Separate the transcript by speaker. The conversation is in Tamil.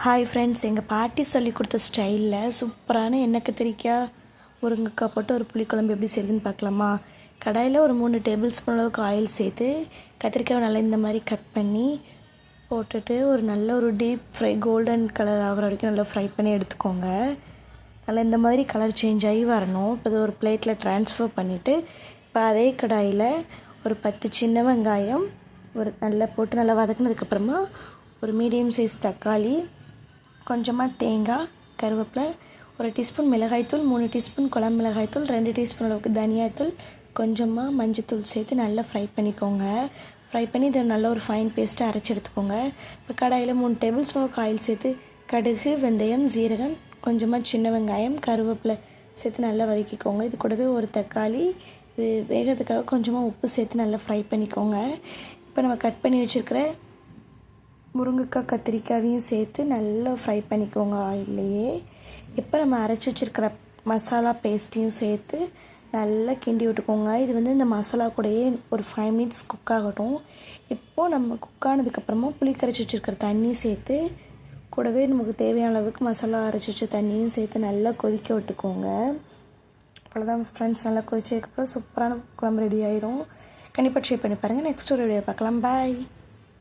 Speaker 1: ஹாய் ஃப்ரெண்ட்ஸ், எங்கள் பாட்டி சொல்லி கொடுத்த ஸ்டைலில் சூப்பரான எண்ணெய் கத்திரிக்காய் முருங்கைக்காய் போட்டு ஒரு புளிக்குழம்பு எப்படி செய்யுதுன்னு பார்க்கலாமா. கடாயில் ஒரு 3 டேபிள் ஸ்பூன் அளவுக்கு ஆயில் சேர்த்து கத்திரிக்காயை நல்லா இந்த மாதிரி கட் பண்ணி போட்டுட்டு ஒரு நல்ல ஒரு டீப் ஃப்ரை கோல்டன் கலர் ஆகிற வரைக்கும் நல்லா ஃப்ரை பண்ணி எடுத்துக்கோங்க. நல்லா இந்த மாதிரி கலர் சேஞ்ச் ஆகி வரணும். இப்போ இது ஒரு பிளேட்டில் ட்ரான்ஸ்ஃபர் பண்ணிவிட்டு இப்போ அதே கடாயில் ஒரு 10 சின்ன வெங்காயம் நல்லா போட்டு நல்லா வதக்கினதுக்கப்புறமா ஒரு மீடியம் சைஸ் தக்காளி, கொஞ்சமாக தேங்காய், கருவேப்பிலை, 1 டீஸ்பூன் மிளகாய்த்தூள், 3 டீஸ்பூன் குழம்பு மிளகாய்த்தூள், 2 டீஸ்பூன் அளவுக்கு தனியாத்தூள், கொஞ்சமாக மஞ்சத்தூள் சேர்த்து நல்லா ஃப்ரை பண்ணிக்கோங்க. ஃப்ரை பண்ணி இதை நல்ல ஒரு ஃபைன் பேஸ்ட்டாக அரைச்சி எடுத்துக்கோங்க. இப்போ கடாயில் 3 டேபிள் ஸ்பூன் அளவுக்கு ஆயில் சேர்த்து கடுகு, வெந்தயம், ஜீரகம், கொஞ்சமாக சின்ன வெங்காயம், கருவேப்பிலை சேர்த்து நல்லா வதக்கிக்கோங்க. இது கூடவே ஒரு தக்காளி, இது வேகிறதுக்காக கொஞ்சமாக உப்பு சேர்த்து நல்லா ஃப்ரை பண்ணிக்கோங்க. இப்போ நம்ம கட் பண்ணி வச்சுருக்கிற முருங்கைக்காய் கத்திரிக்காயையும் சேர்த்து நல்லா ஃப்ரை பண்ணிக்கோங்க ஆயில்லையே. இப்போ நம்ம அரைச்சி வச்சுருக்கிற மசாலா பேஸ்ட்டையும் சேர்த்து நல்லா கிண்டி விட்டுக்கோங்க. இது இந்த மசாலா கூடயே ஒரு 5 மினிட்ஸ் குக் ஆகட்டும். இப்போது நம்ம குக் ஆனதுக்கப்புறமா புளி கரைச்சி வச்சுருக்கிற தண்ணி சேர்த்து கூடவே நமக்கு தேவையான அளவுக்கு மசாலா அரைச்சி வச்ச தண்ணியும் சேர்த்து நல்லா கொதிக்க விட்டுக்கோங்க. அவ்வளோதான் ஃப்ரெண்ட்ஸ், நல்லா கொதிச்சதுக்கப்புறம் சூப்பரான குழம்பு ரெடி ஆயிரும். கண்டிப்பாக ட்ரை பண்ணி பாருங்கள். நெக்ஸ்ட் ஒரு வீடியோ பார்க்கலாம். பாய்.